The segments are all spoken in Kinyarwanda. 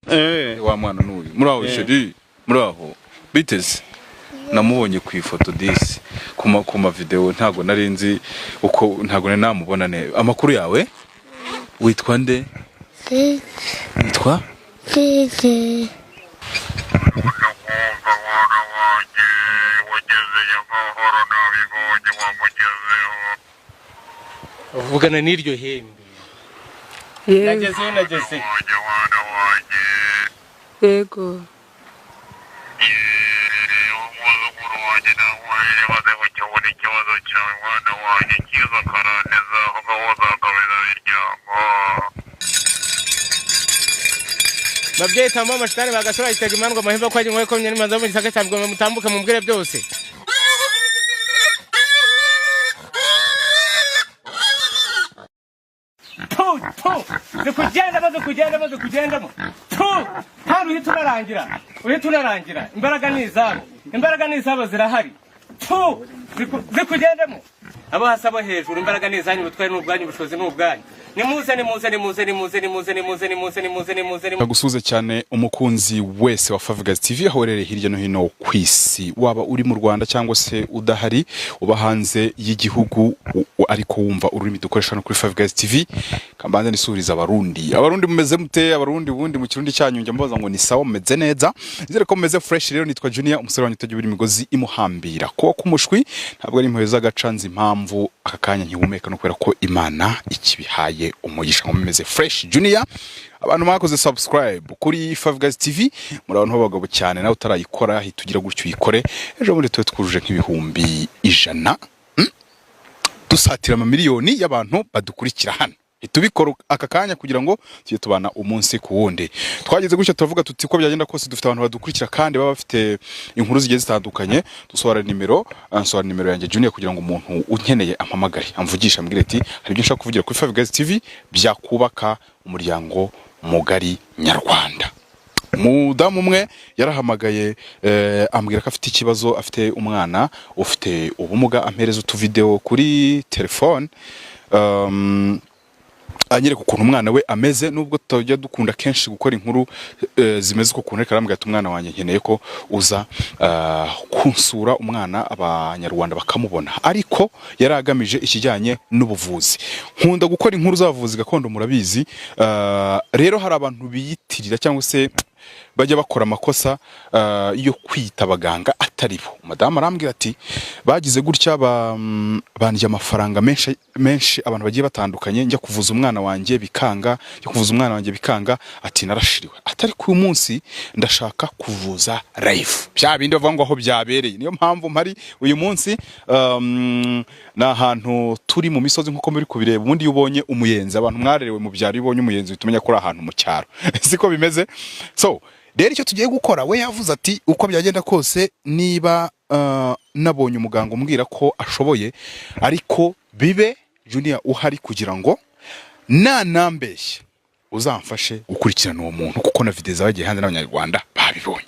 wa mwana n'uyu muraho sheri muraho biteze namubonye ku ifoto disi kuma video ntago narinzi uko ntago namubona ne amakuru yawe witwa nde witwa uvugana n'iryo hembe nageze yego babyeyi tambo amashitani bagasora itega imandwa amahembe ko agiye ko nyine manza mu gisaka cyabwo mutambuka mu mbwire byose kugendamo uhita imbaraga n'izabo zirahari zikugendamo abo hasi abo hejuru imbaraga n'izanyu ubutwari n'ubwanyu ubushobozi n'ubwanyu nimuze nagusuze cyane umukunzi wese wa Favugaz TV aho werereye hirya no hino ku isi waba uri mu Rwanda cyangwa se udahari uba hanze y'igihugu ariko wumva ururimi dukoresha no kuri Favugaz TV kambanze nisuriza abarundi mumeze mute abarundi bundi mu kirundi cyanyu njya mbaza ngo ni sawa mumeze neza nzere ko mumeze fresh rero nitwa Junior umusore wanyu utagira imigozi imuhambira ko kumushwi ntabwo ari impuhwe z'agacanzi impamvu akakanya nkihumeka no kwera ko Imana ikibihaye umugisha ngo mumeze fresh Junior abantu mwakoze subscribe kuri Favugaz TV muri abantu b'abagabo cyane nawe utarayikora hitugira gutyo uyikore ejo muri twe twujuje nk'ibihumbi 100 dusatira amamiliyoni y'abantu badukurikira hano itubikora aka kanya kugira ngo tujye tubana umunsi ku wundi twageze gutyo tuvuga tuti ko byagenda kose dufite abantu badukurikira kandi baba bafite inkuru zigiye zitandukanye dusohora nimero yanjye Junior kugira ngo umuntu unkeneye ampamagare amvugisha ambwire ati hari ibyo nshaka kuvugira kuri Favugaz TV byakubaka umuryango mugari nyarwanda mudamu umwe yarahamagaye ambwira ko afite ikibazo afite umwana ufite ubumuga ampereza utuvideo kuri telefone anyereka ukuntu umwana we ameze nubwo tutajya dukunda kenshi gukora inkuru zimeze uko kuntu karambwira ati umwana wanjye nkeneye ko uza kunsura umwana abanyarwanda bakamubona ariko yaragamije ikijyanye n'ubuvuzi nkunda gukora inkuru z'abavuzi gakondo murabizi rero hari abantu biyitirira cyangwa se bajya bakora amakosa yo kwita abaganga atari bo madamu arambwira ati bagize gutya bandya amafaranga menshi abantu bagiye batandukanye njya kuvuza umwana wanjye bikanga ati narashiriwe atari ku munsi ndashaka kuvuza live bya bindi bavuga ngo aho byabereye niyo mpamvu mpari uyu munsi na ahantu turi mu misozi nkuko muri kubireba ubundi ubonye umuyenzi abantu mwarerewe mu byaro ubonye umuyenzi utumenya ko ari ahantu mu cyaro siko bimeze so rero icyo tugiye gukora we yavuze ati uko byagenda kose niba nabonye umuganga umbwira ko ashoboye ariko bibe Junior uhari kugira ngo nanambeshye uzamfashe gukurikirana uwo muntu kuko na video zabagiye hanze n'abanyarwanda babibonye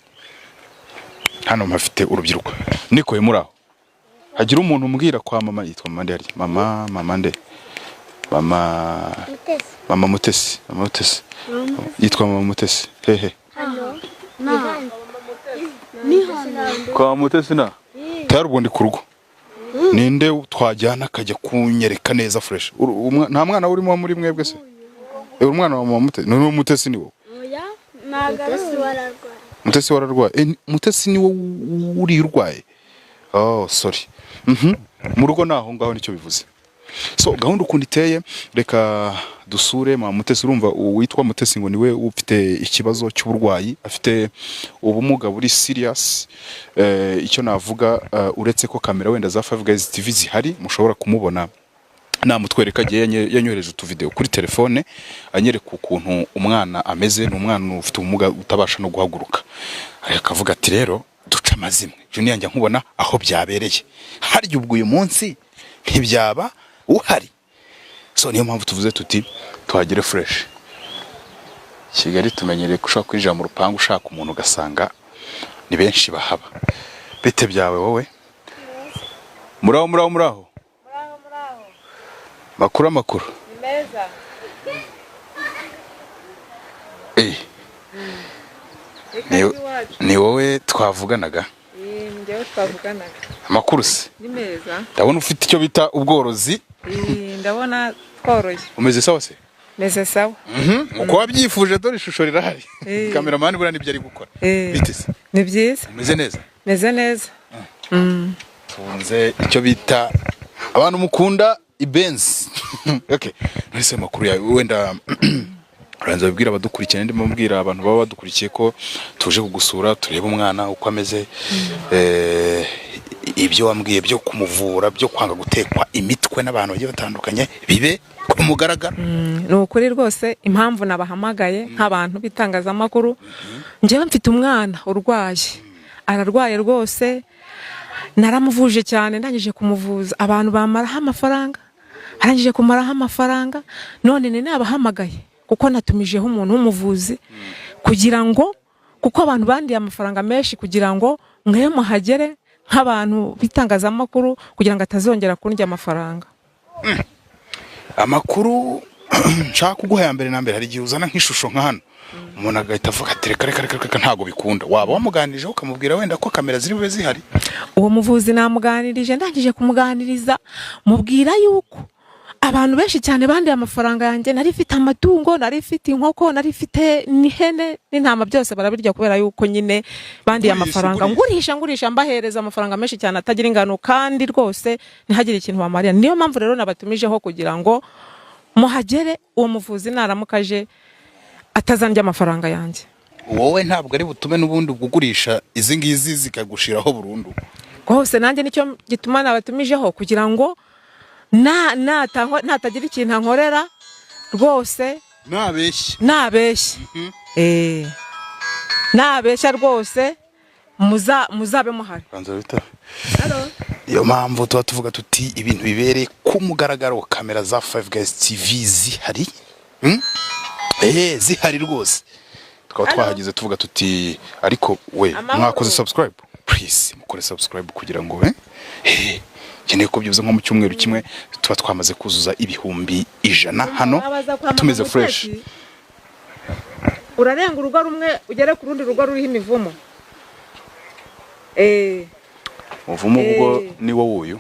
hano mpafite urubyiruko niko yemuraho hagira umuntu umbwira kwa mama yitwa mama ndari mama nde mama Mutesi yitwa mama Mutesi hehe kwa Mutesi na tarubundi ku rugo ninde twajyana akajya kunyereka neza fresh nta mwana urimo muri mwebwe se umwana wa mama Mutesi no Mutesi ni wo Mutesi wararwaye Mutesi ni wo uri urwaye oh sorry mu rugo naho ngaho nicyo bivuze so gahunda ukundi iteye reka dusure mama Mutesi urumva witwa Mutesi ngo niwe ufite ikibazo cy'uburwayi afite ubumuga buri serious icyo navuga uretse ko kamera wenda za Favugaz TV zihari mushobora kumubona namutwereka giye yanyohereje utuvideo kuri telefone anyereka ukuntu umwana ameze n'umwana ufite ubumuga utabasha no guhaguruka akavuga ati rero duca amazimwe Junior njya nkubona aho byabereye hari ubwo uyu munsi ntibyaba uhari so niyo mpamvu tuvuze tuti tuhagire fresh Kigali tumenyereye gushaka kwinjira mu rupangu ushaka umuntu ugasanga ni benshi bahaba bite byawe wowe muraho makuru meza ni wowe twavuganaga. Njyewe twavuganaga. Amakuru se Ni meza. ndabona ufite icyo bita ubworozi. Ndabona tworoye. Umeze sawa se? Meze sawa. uko wabyifuje dore ishusho rirahari. Kameramani bura nibyo ari gukora. Bite se? Ni byiza. Umeze neza? Meze neza. Tunze icyo bita abantu mukunda ibenzi. Okay, nese makuru yawe wenda uranza bibwira abadukurikiye, ndimo mbwira abantu baba badukurikiye ko tuje kugusura tureba umwana uko ameze, ibyo wambwiye byo kumuvura, byo kwanga gutekwa imitwe n'abantu bagiye batandukanye bibe ku mugaragaro. Ni ukuri rwose impamvu nabahamagaye nk'abantu bitangazamakuru, njyewe mfite umwana urwaye, ararwaye rwose, naramuvuje cyane, ndangije kumuvuza abantu bamaraho amafaranga, arangije kumaraho amafaranga, none ni nabahamagaye kuko natumijeho umuntu w'umuvuzi kugira ngo, kuko abantu bandiye amafaranga menshi kugira ngo mwe muhagere nk'abantu bitangazamakuru kugira ngo atazongera kundya amafaranga. Amakuru nshaka kuguha ya mbere na mbere, hari igihe uzana nk'ishusho nka hano umuntu agahita avuga ati reka ntago bikunda. Waba wamuganirije ukamubwira wenda ko kamera ziri bube zihari? Uwo muvuzi namuganirije, ndangije kumuganiriza mubwira yuko abantu benshi cyane bandiye amafaranga yanjye, nari mfite amatungo, nari mfite inkoko, nari mfite n'ihene n'intama, byose barabirya kubera yuko nyine bandiye amafaranga. Ngurisha mbahereza amafaranga menshi cyane atagira ingano, kandi rwose ntihagire ikintu bamariya. Niyo mpamvu rero nabatumijeho kugira ngo muhagere, uwo muvuzi naramukaje atazandya amafaranga yanjye. Wowe ntabwo ari butume n'ubundi kugurisha izi ngizi zikagushiraho burundu? Rwose nanjye nicyo gituma nabatumijeho kugira ngo natagira ikintu ankorera rwose, nabeshya rwose muzabe muhari. Iyo mpamvu tuba tuvuga tuti ibintu bibereye ku mugaragaro, kamera za 5 Guys TV zihari, zihari rwose. Tukaba twahagize tuvuga tuti ariko we mwakoze subscribe, please mukore subscribe kugira ngo keneye ko byibuze nko mu cyumweru kimwe tuba twamaze kuzuza ibihumbi 100 hano tumeze fresh. Urarenga urugo rumwe ugere ku rundi rugo ruriho imivumo. Uvumo ubwo ni wowe uyu?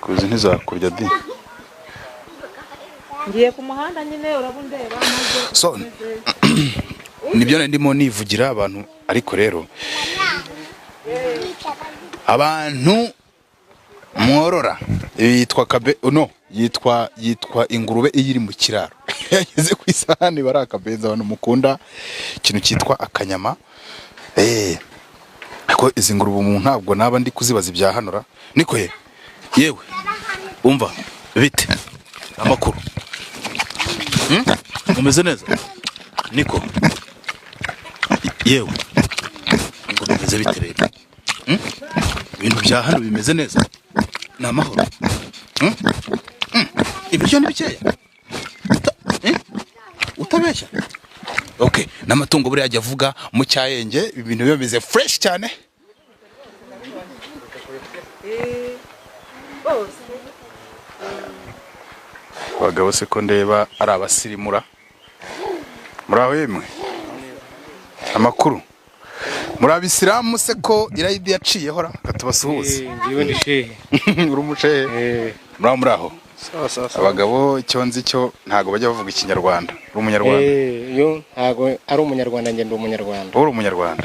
Kuzi ntizakurya di. Ngiye ku muhanda nyine urabundeba maze. So nibyo ndimo nivugira abantu, ariko rero abantu mworora yitwa yitwa ingurube iyiri mu kiraro yageze ku isahani barakabenza. Abantu mukunda ikintu cyitwa akanyama, ariko izi ngurube umuntu ntabwo naba ndi kuzibaza ibya hanora. Niko yewe umva bite amakuru? Umeze neza? Niko yewe ngo bimeze bite rero? Ibintu bya hano bimeze neza? Ni amahoro? Ibiryo ni bikeya? Utabeshya? Okay, n'amatungo buri ajya avuga mu cyayenge ibintu bimeze fresh cyane. Abagabo se ko ndeba ari abasirimura. Muraho yemwe? Amakuru? Murabisilamu se ko irayidi yaciye hora katubasuhuze? Ngiwe ndi shehe. Uri umushehe? Muraho. Abagabo icyo nzi cyo ntago bajya bavuga ikinyarwanda. Uri umunyarwanda? Yo ntago ari umunyarwanda, nge ndi umunyarwanda. Uri umunyarwanda?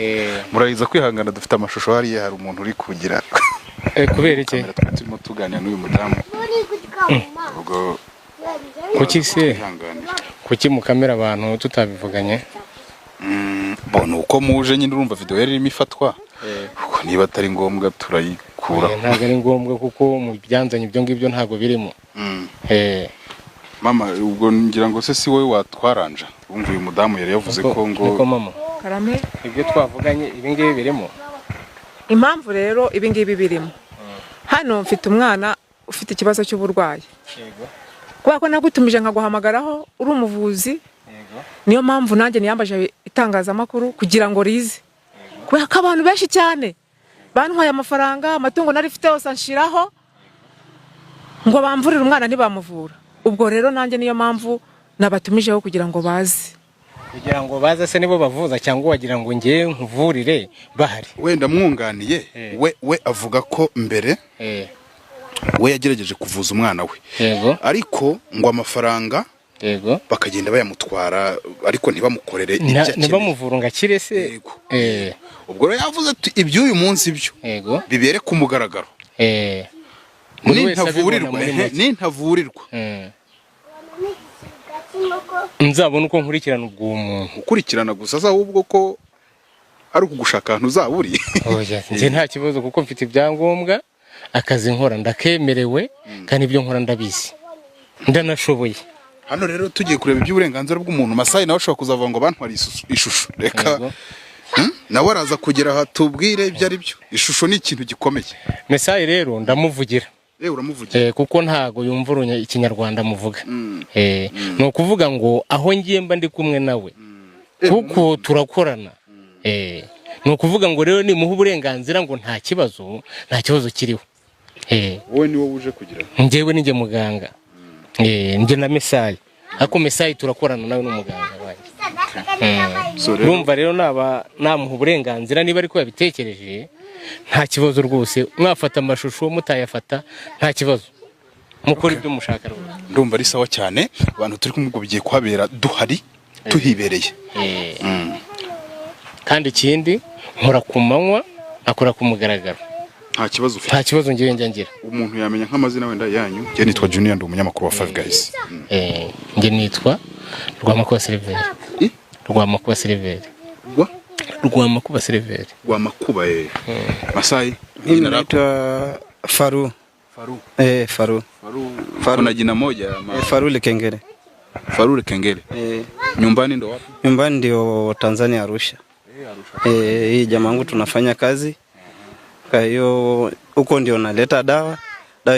Murahiza kwihangana, dufite amashusho hariya, hari umuntu uri kugira. Kubera iki? Turimo tuganira n'uyu mudamu. Ubwo kuki se? Kuki mukamera abantu tutabivuganye? Bona uko muje nyine urumva video yari irimo ifatwa. Uko niba atari ngombwa turayikura. Ntago ari ngombwa kuko mu byanzanye ibyo ngibyo ntago birimo. Mama ubwo ngira ngo se si wowe watwaranja. Urumva uyu mudamu yari yavuze ko ngo niko mama. Karame Ibyo twavuganye ibi ngibi birimo. Impamvu rero ibi ngibi birimo. Hano mfite umwana ufite ikibazo cy'uburwayi. Kuba ko nagutumije nkaguhamagaraho uri umuvuzi. Niyo mpamvu nanjye niyambaje itangazamakuru kugira ngo rize. Kubera ko abantu benshi cyane bantwaye amafaranga, amatungo nari mfite yose anshiraho ngo bamvurire umwana ntibamuvura. Ubwo rero nanjye niyo mpamvu nabatumijeho kugira ngo baze. kugira ngo baze se nibo bavuza cyangwa wagira ngo ngiye nkuvurire bahari. wenda mwunganiye we avuga ko mbere we yagerageje kuvuza umwana we, yego, ariko ngo amafaranga yego bakagenda bayamutwara ariko ntibamukorere ibyo akeneye, ntibamuvura ngo akire se. yego. Ubwo rero yavuze ati iby'uyu munsi byo yego bibere ku mugaragaro, nintavurirwa nzabona uko nkurikirana ubwo umuntu ukurikirana gusa ahubwo ko ari ukugushaka ahantu uzaburi. njye nta kibazo kuko mfite ibyangombwa, akazi nkora ndakemerewe kandi ibyo nkora ndabizi ndanashoboye. Hano rero tugiye kureba iby'uburenganzira bw'umuntu, Masayi nawe ashobora kuzavuga ngo bantwara ishusho, reka nawe araza kugera aha tubwire ibyo ari byo. Ishusho ni ikintu gikomeye. Masayi rero ndamuvugira, uramuvugira kuko ntago yumva ikinyarwanda muvuga. Ni ukuvuga ngo aho ngiye mba ndi kumwe nawe kuko turakorana. Ni ukuvuga ngo rero nimuha uburenganzira ngo nta kibazo kiriho. wowe ni wowe uje kugira njyewe ninjye muganga, njye na Masayi, ariko Masayi turakorana nawe n'umuganga wanjye. Urumva rero namuha uburenganzira niba ariko yabitekereje nta kibazo rwose, mwafata amashusho mutayafata nta kibazo, mukora ibyo mushaka rwose. Ndumva ari sawa cyane, abantu turi kumwe ubwo bigiye kuhabera duhari tuhibereye. Kandi ikindi nkora ku manywa akora ku mugaragaro, nta kibazo ufite. nta kibazo ngiye ngira. Umuntu yamenya nk'amazina wenda yanyu. Njye nitwa Junior, ndi umunyamakuru wa Five Guys. Njye nitwa Rwamakuba Silver. Rwamakuba Silver. Rwamakuba Silver. Rwamakuba Masayi. Mimi naitwa Faru. Faru. Kuna jina moja Faru Lekengere. Faru Lekengere. Nyumbani ndo wapi? Nyumbani ndio Tanzania, Arusha. Hii jamaa wangu tunafanya kazi. Kwa hiyo huko ndio naleta dawa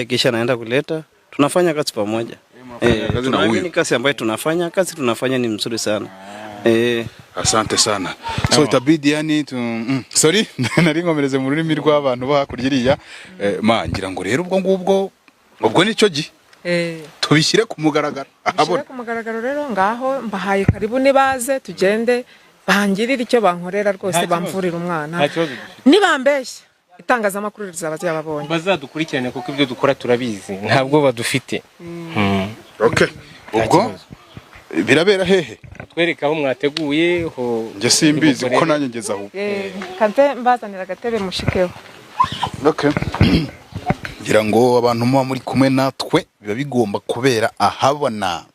ikisha naenda kuleta, tunafanya kazi pamoja. Tunaamini kazi ambayo tunafanya ni mzuri sana. Asante sana. So itabidi yani sorry nari ngomereze mu rurimi rw'abantu bahakuririya ngira ngo rero ubwo nicyo tubishyire ku mugaragaro. Bishyire ku mugaragaro rero ngaho mbahaye karibu nibaze tugende bangirira icyo bankorera rwose, bamvurira umwana. Nibambeshya itangazamakuru rizaba ryababonye, bazadukurikirane kuko ibyo dukora turabizi, ntabwo badufite. Okay, ubwo birabera hehe? Twereka aho mwateguye ho. Nge simbizi kuko nanjye ngeza aho. Kante mbazanira agatebe mushikeho. Okay. Ngira ngo abantu muba muri kumwe natwe biba bigomba kubera ahabona.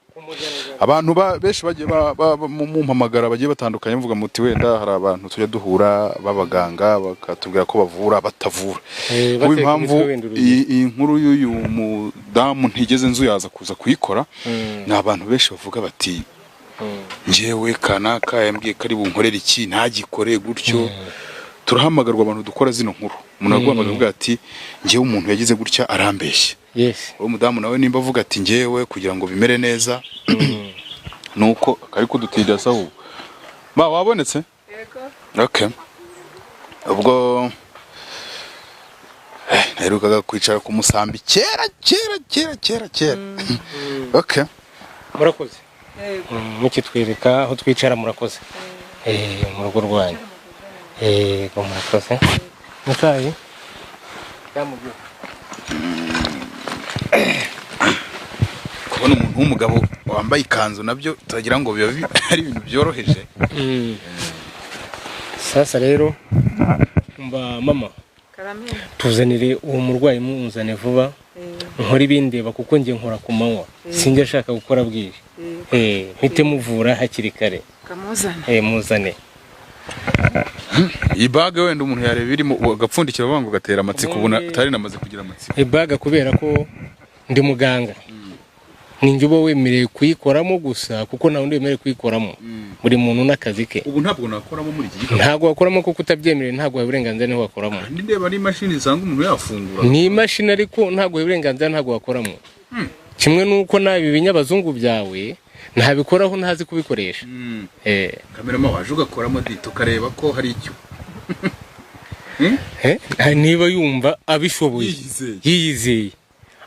Abantu benshi bagiye mumpamagara bagiye batandukanye mvuga muti wenda hari abantu tujya duhura babaganga bakatubwira ko bavura batavura. Kuko impamvu iyi nkuru y'uyu mudamu ntigeze nzu yaza kuza kuyikora, ni abantu benshi bavuga bati njyewe kanaka yambwiye ko ari bunkorera iki ntagikore gutyo. Turahamagarwa abantu dukora zino nkuru, umuntu agomba ati njyewe umuntu yagize gutya arambeshya. Uwo mudamu nawe nimba avuga ati njyewe kugira ngo bimere neza nuko kari kudutira saho wabonetse. Okay, ubwo naherukaga kwicara ku musambi kera. Okay, murakoze. Mukitwereka aho twicara murakoze. Mu rugo rwanyu. Ko murakoze. Masayi yamubyo kubona umuntu w'umugabo wambaye ikanzu nabyo turagira ngo biba ari ibintu byoroheje. Sasa rero mama tuzanire uwo murwayi muzane vuba, nkora ibindeba kuko ngiye nkora ku manywa, sinjye ashaka gukora bwije. Mpite muvura hakiri kare. Muzane ibaga wenda umuntu yareba irimo agapfundikira bango gatera amatsiko, ubona atari namaze kugira amatsiko. Ibaga kubera ko ndi muganga, ninjye uba wemerewe kuyikoramo gusa kuko nawe wemerewe kuyikoramo. Buri muntu n'akazi ke. Ubu ntabwo nakoramo muri iki gihe. Ntabwo wakoramo kuko utabyemerewe, ntabwo uburenganzira niho wakoramo. Ndeba ni machine zanga umuntu yafungura. Ni machine ariko ntabwo uburenganzira ntabwo wakoramo. Kimwe nuko nabi binyabazungu byawe ntabikoraho ntazi kubikoresha. Kamerama waje ugakoramo dito kareba ko hari icyo. Niba yumva abishoboye yiyizeye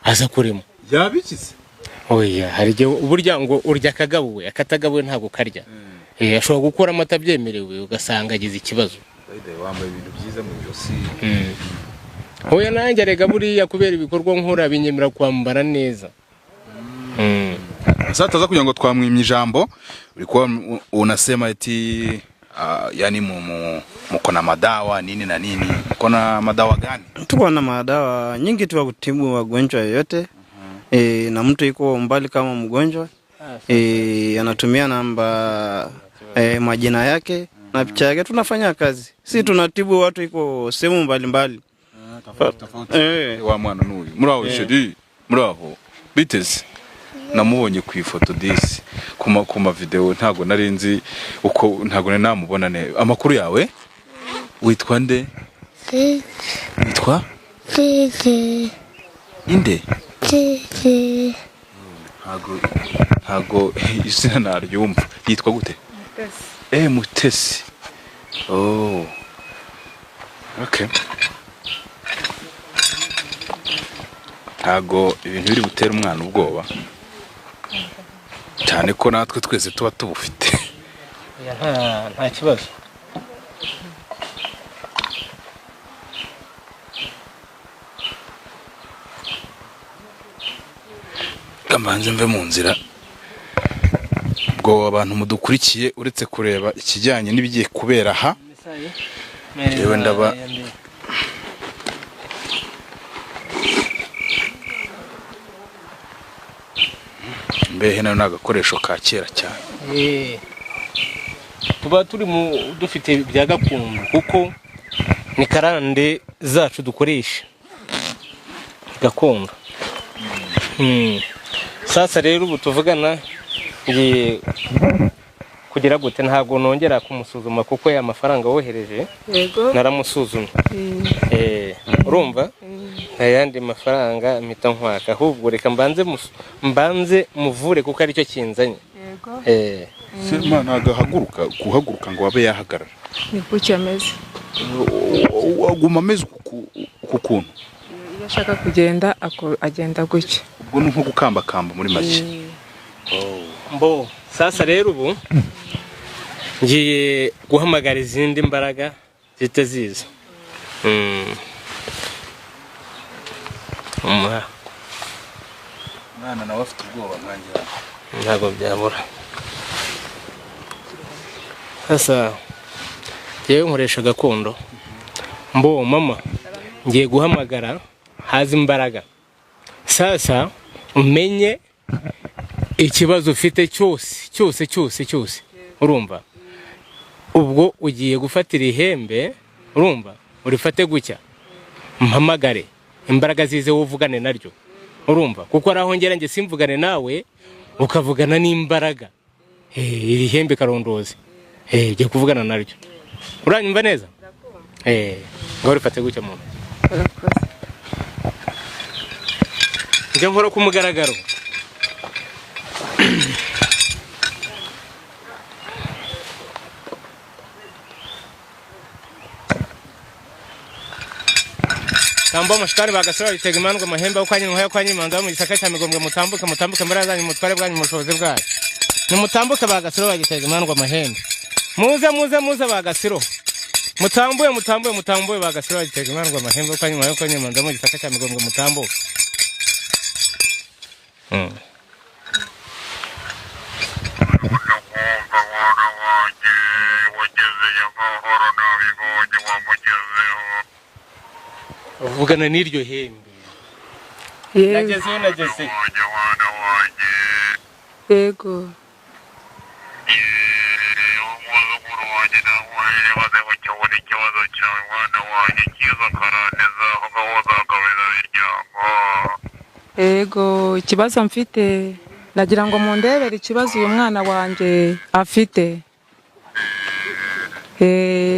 azakoremo. Yabikize. Oya hari igihe uburya ngo urya akagabuwe akatagabuwe ntabwo karya. ashobora gukora amata byemerewe ugasanga agize ikibazo. Wambaye ibintu byiza mu ijosi. Oya nanjye arega buriya kubera ibikorwa nkora binyemera kwambara neza. Sasa taza kugira ngo twamwimye ijambo ulikuwa unasema eti yani mko na madawa nini na nini, mko na madawa gani? Tuko na madawa nyingi tu kutibu wagonjwa yote. Na mtu yuko mbali kama mgonjwa anatumia namba majina yake na picha yake, tunafanya kazi. Si tunatibu watu iko sehemu mbalimbali. Tofauti. Wa mwana n'uyu muraho shedi muraho biteze namubonye ku ifoto disi kuma video ntago narinzi uko ntago namubona ne. Amakuru yawe witwa nde? Witwa inde? Ntago izina naryumva. Yitwa gute? Mutesi. Oh, okay. Ntago ibintu biri gutera umwana ubwoba cyane ko natwe twese tuba tubufite. Nta kibazo. Kambanze mve mu nzira ubwo abantu mudukurikiye uretse kureba ikijyanye n'ibigiye kubera aha. Yewe ndaba mbehe nayo nagakoresho ka kera cyane. Tuba turi dufite bya gakondo kuko ni karande zacu dukoresha gakondo. Sasa rero ubu tuvugana ngiye kugira gute ntago nongera kumusuzuma kuko ya mafaranga wohereje naramusuzumye. Urumva ayandi mafaranga mpita nkwaka, ahubwo reka mbanze muvure kuko ari cyo kinzanye. Sema nagahaguruka kuhaguruka ngo wabe yahagarara. Ni kuki ameze? Aguma ameze kukuntu. Iyo ashaka kugenda agenda gutya. Ubwo nko gukamba muri make. Mbo sasa rero ubu ngiye guhamagara izindi mbaraga zitaziza. Mwana nawe afite ubwoba nkangira. Ntago byabura. Sasa yewe nkoresha gakondo. Mbo mama ngiye guhamagara haza imbaraga. Sasa umenye ikibazo ufite cyose urumva. Ubwo ugiye gufatira ihembe urumva urifate gucya mpamagare imbaraga zize wuvugane naryo urumva kuko araho ngera nge simvugane nawe ukavugana n'imbaraga. Iri hembe karondoze je kuvugana naryo uranyumva neza. Ngo urifate gucya muntu nge nkora kumugaragaro. Tambo mashikari bagasura bitega imandwa mahembe uko anyinwa yo kwanyimanda mu gisaka cya Migombwe mutambuke murazanye mutware bwanyu mushoboze bwayo. Ni mutambuke bagasura bagitega imandwa mahembe. Muze bagasiro. Mutambuye bagasura bagitega imandwa mahembe uko anyinwa yo kwanyimanda mu gisaka cya Migombwe mutambuke. Uvugana n'iryo hembe. Nageze. Yego. Yego, ikibazo mfite nagira ngo mundebere ikibazo uyu mwana wanje afite.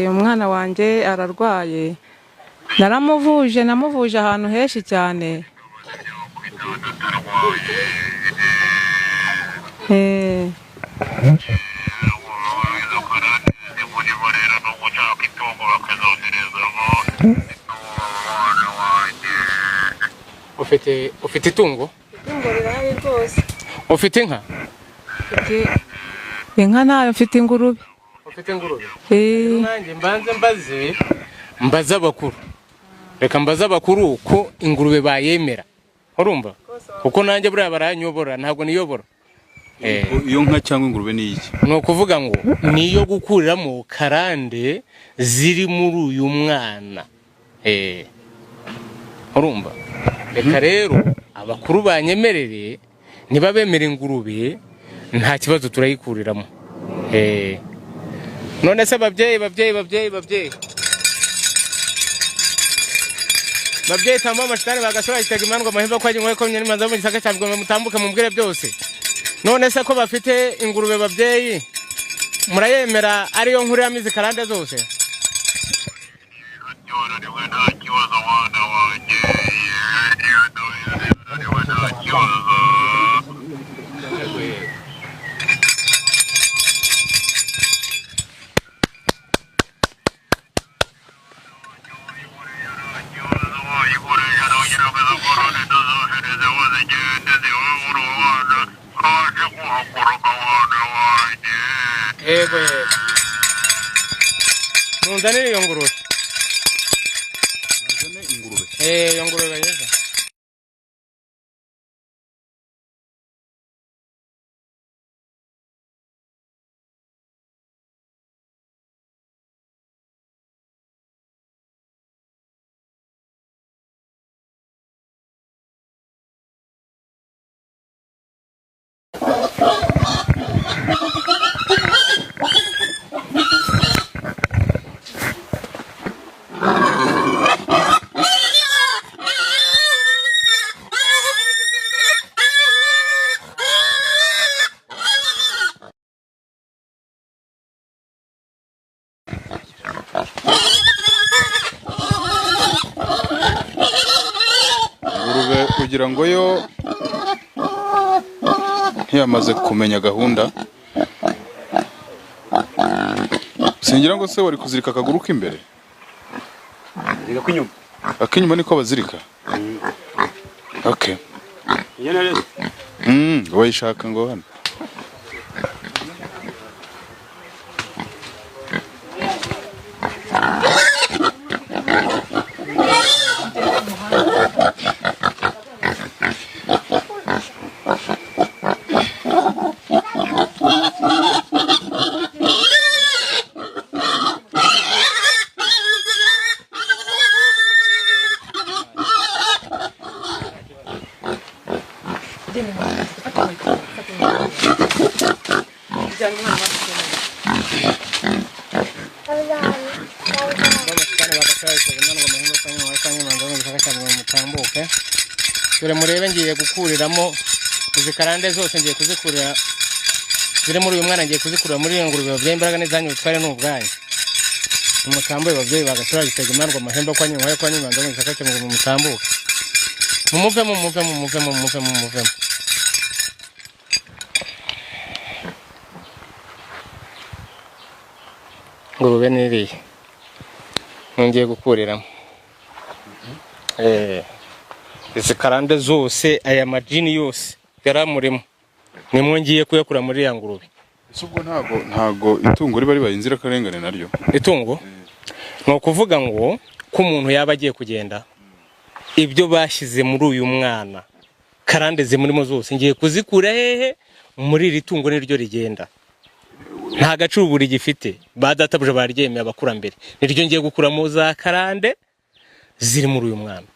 Umwana wanje ararwaye. Namuvuje ahantu henshi cyane. Ufite itungo? Itungo rirahari rwose. Ufite inka? inka nayo mfite ingurube. ufite ingurube Eh, nanjye mbaze abakuru, reka mbaze abakuru ko ingurube bayemera, urumva kuko nanjye buriya baranyobora ntabwo niyobora. iyo nka cyangwa ingurube ni iki? ni ukuvuga ngo niyo gukuriramo karande ziri muri uyu mwana. urumva reka rero abakuru banyemerere niba bemera ingurube nta kibazo turayikuriramo. none se babyeyi tamba amashitani bagasora itega imandwa amahembe ko agiye ko nyine manza mu gisaka cyabwo mutambuke mumbwire byose. none se ko bafite ingurube babyeyi murayemera ariyo nkuru yamizi karande zose? Yego nunzanire iyo ngurube. Iyo ngurube yeza. ingurube kugira ngo yo ntiyamaze kumenya gahunda, singira ngo se wari kuzirika akaguru k'imbere ak'inyuma niko bazirika. Okay, wayishaka ngo hano dore murebe ngiye gukuriramo izi karande zose, ngiye kuzikurira ziri muri uyu mwana, ngiye kuzikurira muri iyo ngurube babyeyi imbaraga n'izanyu bitware n'ubwanyu. umutambuye babyeyi bagasura gitega imandwa amahembe kwa nyuma kwa nyuma ndo gisaka cyo mu mutambuke mumuvemo. ngurube niriye ngiye gukuriramo izi karande zose, aya majini yose yaramurimo nimwe ngiye kuyakura muri ya ngurube. Subwo ntago itungo riba ribaye inzira karengane naryo. Itungo no kuvuga ngo ko umuntu yaba agiye kugenda ibyo bashyize muri uyu mwana karande zimurimo zose ngiye kuzikura hehe muri iri tungo niryo rigenda, nta gacuburi gifite badatabuje baryemeye abakurambere, niryo ngiye gukuramo za karande ziri muri uyu mwana.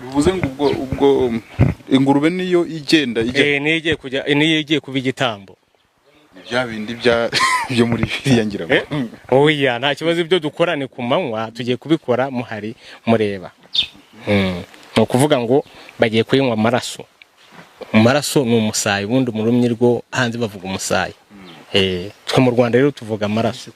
Bivuze ngo ubwo ingurube niyo igenda niyo igiye kuba igitambo. Bya bindi byo muri biriyangira. Oya nta kibazo, ibyo dukora ni ku manywa tugiye kubikora muhari mureba. No kuvuga ngo bagiye kuyinywa amaraso. Amaraso ni umusayi, ubundi mu rumyi rwo hanze bavuga umusayi. Twe mu Rwanda rero tuvuga amaraso.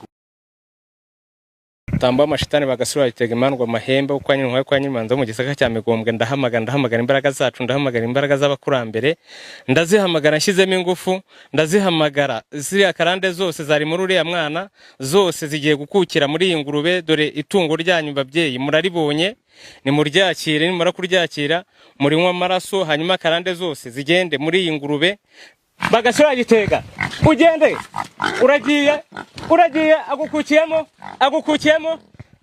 Tamba amashitani bagasura gitega imandwa amahembe uko anywa kwa nyimanza mu gisaka cya Migombwe, ndahamagara imbaraga zacu, ndahamagara imbaraga z'abakurambere, ndazihamagara nshyizemo ingufu, ndazihamagara ziriya karande zose zari muri uriya mwana zose zigiye gukukira muri iyi ngurube. Dore itungo ryanyu babyeyi muraribonye, ni muryakire, nimara kuryakira murinywa amaraso, hanyuma karande zose zigende muri iyi ngurube. Bagasura Gitega ugende uragiye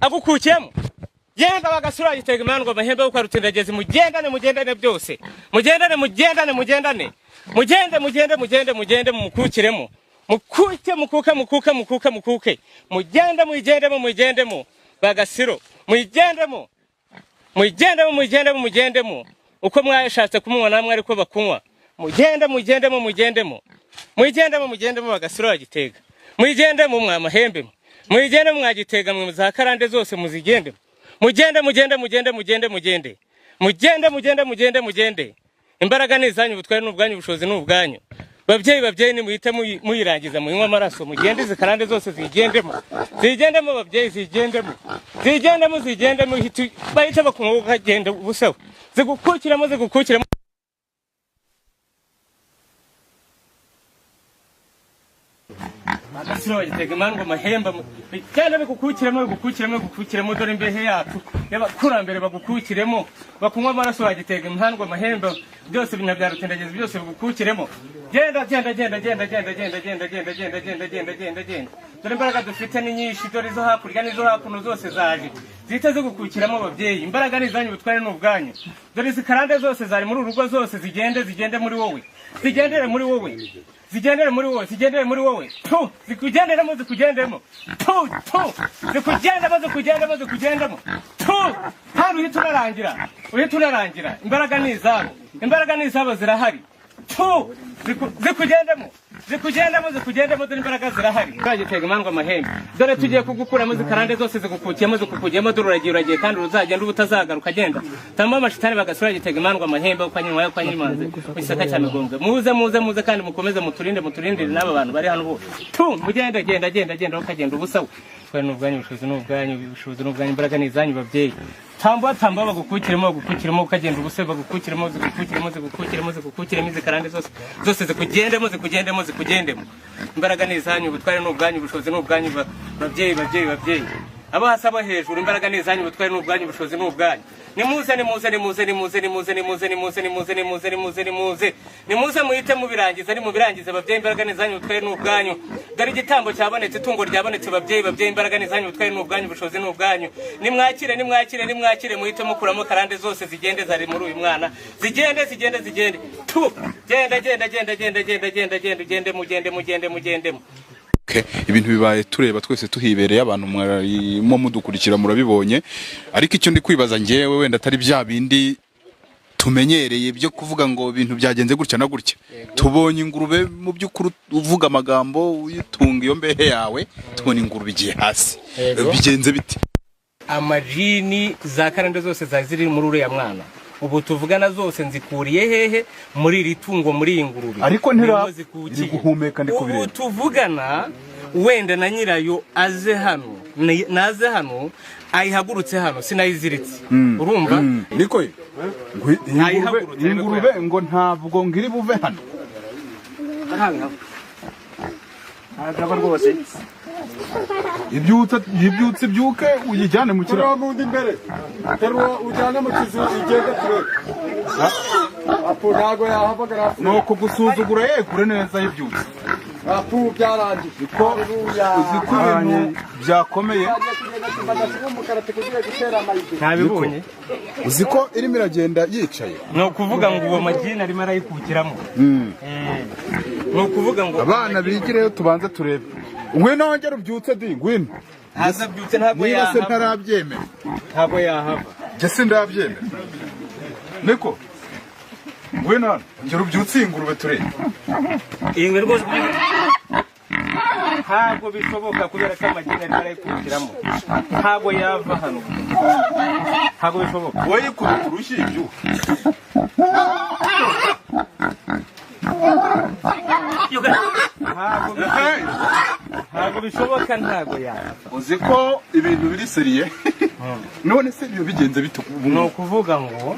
agukukiyemo genda Bagasura Gitega imandwa amahembe uko arutindageze mugendane byose mugendane mukukiremo mukuke mugendemo Bagasiro mugendemo uko mwashatse kumunywa namwe ariko bakunywa mugendemo Bagasura Gitega mugendemo mwamahembe mugendemo mwagitega mwe za karande zose muzigendemo mugende imbaraga nizanyu ubutware n'ubwanyu ubushobozi n'ubwanyu babyeyi ni muhite muyirangiza munywa amaraso mugende zikarande zose zigendemo babyeyi zigendemo bahita bakunywa ukagenda ubusawa zigukukiramo Bagasura Gitega imandwa amahembe cyane bigukukiramo dore imbehe yacu y'abakurambere bagukukiremo bakunywa amaraso Gitega imandwa amahembe byose binyabyarutendageze byose bigukukiremo genda dore imbaraga dufite ni nyinshi dore izo hakurya n'izo hakuno zose zaje zihita zigukukiramo babyeyi imbaraga nizanyu ubutware n'ubwanyu dore zikarande zose zari muri urugo zose zigende muri wowe zigendere muri wowe zikugenderemo hano uhita unarangira imbaraga nizabo zirahari zikugendemo dore imbaraga zirahari Gitega imandwa amahembe dore tugiye kugukuramo zikarande zose zigukukiyemo dore uragiye kandi uzagenda ubutazagaruka agenda tamba amashitani Bagasura Gitega imandwa amahembe ukanywa ukanyimanze mu gisaka cya Migombwe muze kandi mukomeze muturindire n'aba bantu bari hano bo mugenda ukagenda ubusawa twari n'ubwanyu ubushobozi n'ubwanyu imbaraga nizanyu babyeyi tamba bagukukiremo ukagenda ubusebe bagukukiremo izikarande zose zikugendemo imbaraga nizanyu ubutware n'ubwanyu ubushobozi n'ubwanyu babyeyi abo hasi abo hejuru imbaraga nizanyu ubutware n'ubwanyu ubushobozi n'ubwanyu nimuze muhite mubirangiza babyeyi imbaraga nizanyu ubutware n'ubwanyu dore igitambo cyabonetse itungo ryabonetse babyeyi imbaraga nizanyu ubutware n'ubwanyu ubushobozi n'ubwanyu nimwakire muhite mukuramo karande zose zigende zari muri uyu mwana zigende mugendemo ibintu bibaye tureba twese tuhibereye abantu mwarimo mudukurikira murabibonye ariko icyo ndi kwibaza ngewe wenda atari bya bindi tumenyereye byo kuvuga ngo ibintu byagenze gutya na gutya tubonye ingurube mu by'ukuri uvuga amagambo uyitunga iyo mbehe yawe tubona ingurube igiye hasi bigenze biti amajini za karande zose ziri muri uriya mwana ubu tuvugana zose nzikuriye hehe muri iri tungo muri iyi ngurube ariko ntira guhumeka ndi kubireba ubu tuvugana wenda na nyirayo naze hano ayihagurutse hano sinayiziritse urumva niko ingurube ngo ntabwo ngiri buve hano agaba rwose ibyutse byuke uyijyane mu kiraro mundi imbere terwa ujyane mu kizu igende turebe apo nago yahabagara nuko gusuzugura yegure neza ibyutse apo byarangiye uko uziko ibintu byakomeye ntabibonye uziko irimo iragenda yicaye no kuvuga ngo uwo majini arimo arayikukiramo no kuvuga ngo abana bigireyo tubanze turebe ngwino wongera ubyutse ngwino hazabyutse ntabwo yahava niba se ntarabyemera ntabwo yahava je se ndabyemera niko ngwino hano ngera ubyutse ingurube turebe ingwe rwose ntabwo bishoboka kubera ko amagini arimo arayikukiramo ntabwo yava hano ntabwo bishoboka wowe ikubita urushyi ibyuka ntabwo bishoboka ntabwo yava uzi ko ibintu biri seriye none se ibyo bigenze bite ni ukuvuga ngo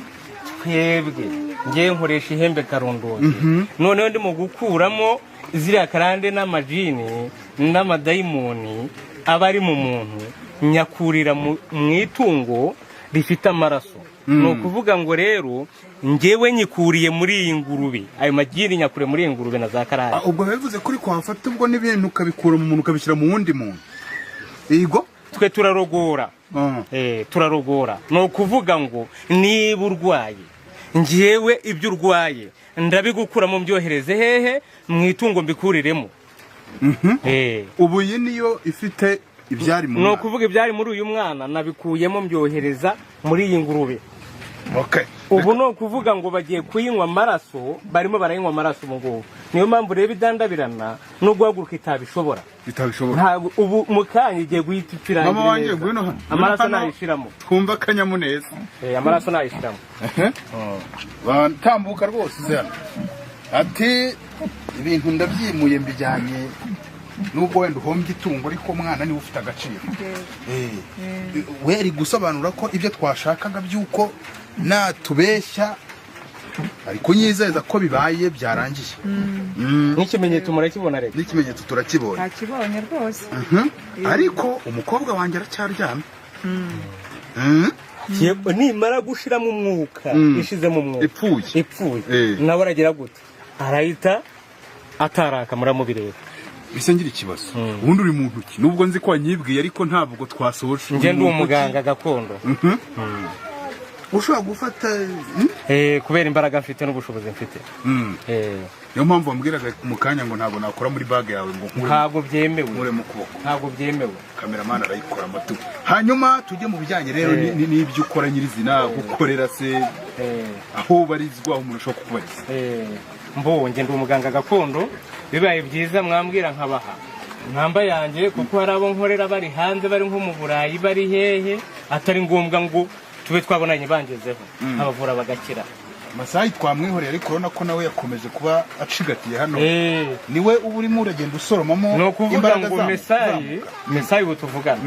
twebwe ngewe nkoresha ihembe karondori noneho ndi mu gukuramo ziriya karande n'amajini n'amadayimoni aba ari mu muntu nyakurira mu itungo rifite amaraso ni ukuvuga ngo rero njyewe nyikuriye muri iyi ngurube, ayo magi nyakure muri iyi ngurube na za karari. ubwo bivuze kuri kwafata ubwo n'ibintu ukabikura mu muntu ukabishyira mu wundi muntu. Yego twe turarogora. Turarogora, ni ukuvuga ngo niba urwaye njyewe ibyo urwaye ndabigukuramo mbyohereze hehe mu itungo mbikuriremo. ubu iyi niyo ifite ibyari mu mwana, ni ukuvuga ibyari muri uyu mwana nabikuyemo mbyohereza muri iyi ngurube. Ubu ni ukuvuga ngo bagiye kuyinywa amaraso, barimo barayinywa amaraso ubu ngubu. Niyo mpamvu rero idandabirana no guhaguruka itabishobora. Ntabwo ubu mu kanya igiye guhita ipfira. Mama wanjye ngwino hano, amaraso nayishiramo, twumva akanyamuneza. Amaraso nayishiramo. Bantambuka rwose zera ati ibintu ndabyimuye mbijyanye, nubwo wenda uhombye itungo ariko mwana niwe ufite agaciro. We ari gusobanura ko ibyo twashakaga by'uko natubeshya ariko nyizeza ko bibaye byarangiye. N'ikimenyetso murakibona rero? N'ikimenyetso turakibonye. Ntakibonye rwose. Ariko umukobwa wanjye aracyaryamye. Nimara gushiramo umwuka, ishizemo umwuka ipfuye, nawe aragira gute? Arahita ataraka muramubireba. Bise ngira ikibazo. Ubundi uri mu ntoki, nubwo nzi ko wanyibwiye ariko ntabwo twasohoje. Nge ndi umuganga gakondo. Ushobora gufata kubera imbaraga mfite n'ubushobozi mfite. Niyo mpamvu wambwiraga mu kanya ngo ntabwo nakora muri bag yawe ngo ntabwo byemewe. Nkure mu kuboko. Ntabwo byemewe. Cameraman arayikora amatu. Hanyuma tujye mu bijyanye rero n'ibyo ukora nyirizina, gukorera se aho barizwa, aho umuntu ashobora kubariza. Mbonye ndi umuganga gakondo, bibaye byiza mwambwira nkabaha nkamba yanjye, kuko hari abo nkorera bari hanze, bari nko mu Burayi, bari hehe, atari ngombwa ngo tube twabonanye bangezeho abavura bagakira. Masayi twamwihoreye ariko urabona ko nawe yakomeje kuba acigatiye hano. Niwe ubu urimo uragenda usoromamo imbaraga ngo Mesayi ubu tuvugana.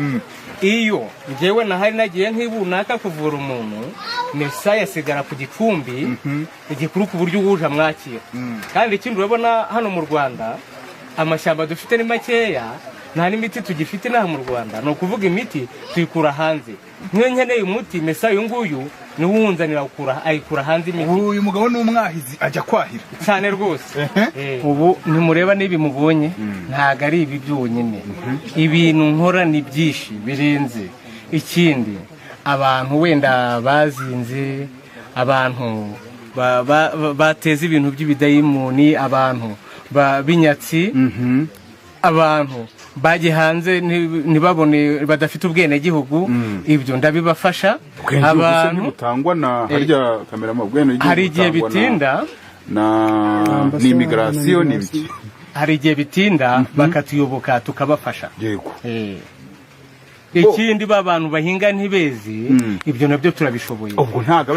Iyo njyewe nahari nagiye nk'ibunaka kuvura umuntu, Mesayi asigara ku gicumbi igikuru ku buryo uje amwakira. Kandi ikindi urabona hano mu Rwanda amashyamba dufite ni makeya, nta n'imiti tugifite naha mu Rwanda. Ni ukuvuga imiti tuyikura hanze. Niyo nkeneye umuti, Mesayi uyu nguyu niwe uwunzanira ayikura hanze imiti. Uyu mugabo ni umwahizi, ajya kwahira cyane rwose. Ubu ntimureba n'ibi mubonye, ntago ari ibi byonyine. Ibintu nkora ni byinshi birenze. Ikindi abantu wenda bazinze, abantu bateza ibintu by'ibidayimoni, abantu binyatsi, abantu bagiye hanze ntibabone, badafite ubwene gihugu, ibyo ndabibafasha. Abantu butangwa na harya kamera ubwene gihugu, hari igihe bitinda na n'immigration n'ibiki, hari igihe bitinda bakatuyoboka tukabafasha. Yego. Ikindi babantu bahinga ntibezi, ibyo nabyo turabishoboye.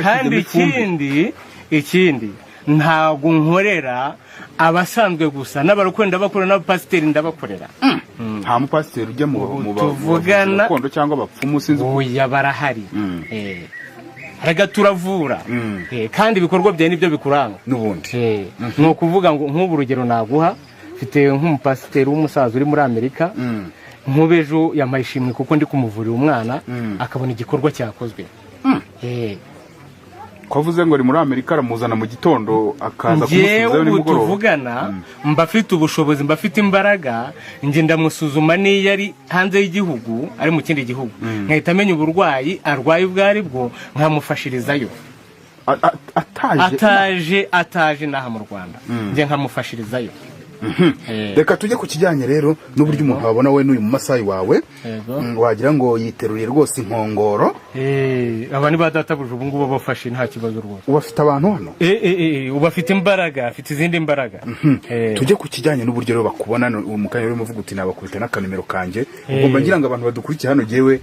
Kandi ikindi ntago nkorera abasanzwe gusa, n'abarukwenda bakora n'abapasiteri ndabakorera. Nta mupasiteri ujya mu tuvugana kondo cyangwa abapfumu sinzi. Oya barahari. Raga turavura. Kandi ibikorwa byawe nibyo bikuranga n'ubundi. Ni ukuvuga ngo nk'ubu urugero naguha, mfite nk'umupasiteri w'umusaza uri muri Amerika, nk'ubejo yamayishimwe kuko ndi kumuvurira umwana akabona igikorwa cyakozwe. Kwavuze ngo ari muri Amerika, aramuzana mu gitondo akaza kumusubizayo nimugoroba. Tuvugana mbafite ubushobozi, mbafite imbaraga, nje ndamusuzuma niyo ari hanze y'igihugu, ari mu kindi gihugu, nkahita amenya uburwayi arwaye ubwo ari bwo, nkamufashirizayo. Ataje naha mu Rwanda, nje nkamufashirizayo. Reka tujye ku kijyanye rero n'uburyo umuntu wabona we n'uyu mu Masayi wawe, wagira ngo yiteruriye rwose inkongoro. Aba ni badatabuje ubu ngubu bafashe nta kibazo rwose. Ubafite abantu hano? Ubafite imbaraga, afite izindi imbaraga. Tujye ku kijyanye n'uburyo rero bakubona mu kanya rero muvuga uti nabakubita n'akanimero kanjye, ugomba ngira ngo abantu badukurikiye hano jewe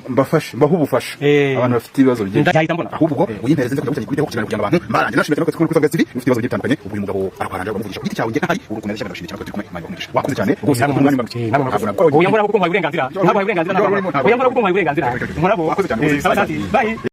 mbafashe mbaho ubufasha abantu bafite ibibazo byinshi. Ahubwo uyimpereze nze kujya kugira kugira abantu mbaranje nashimye no kuri TV ufite ibibazo bitandukanye, ubwo uyu mugabo arakwanda bamuvugisha giti cyawe nge hari urukundo cyane ndashimye cyane turi kumwe imana bamugisha. Wakoze cyane rwose umwanya mbamukiye ntabwo kuko nkwaye uburenganzira, ntabwo uburenganzira, ntabwo uburenganzira, nkora bo. Bye.